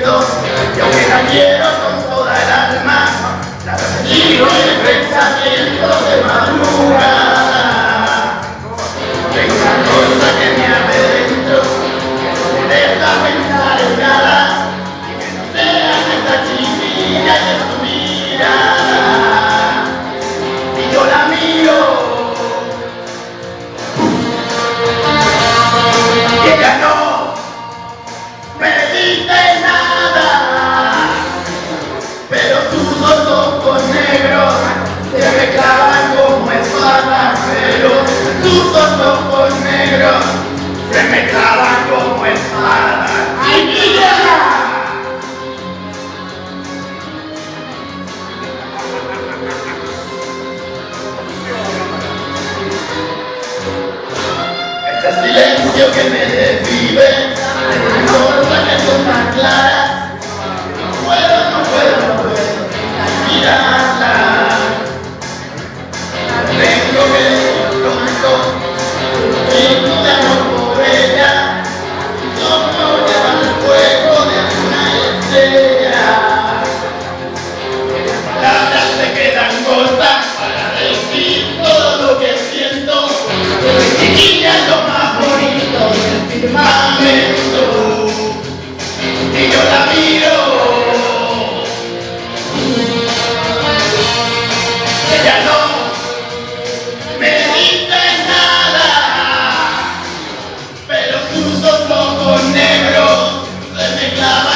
secretos, y aunque la quiero con toda el alma, la persigo en pensamientos de madrugada. Tengo una cosa que me arde dentro, que no me deja pensar en nada, y que no sea esta chiquilla y en su mirada. Y yo la miro. Y ella no me dice nada, pero tus ojos negros se me clavan como espadas, pero tus ojos negros se me clavan como espadas. ¡Ay, niña! Este silencio que me desvive, cosas que son tan claras, no puedo mirarla. Tengo que ir pronto, y mi amor por ella, como lleva el fuego de una estrella. Palabras se quedan cortas para decir todo lo que siento. Chiquilla es lo más bonito del firmamento, y yo la miro. Ella no me dice nada, pero sus ojos negros se me clavan.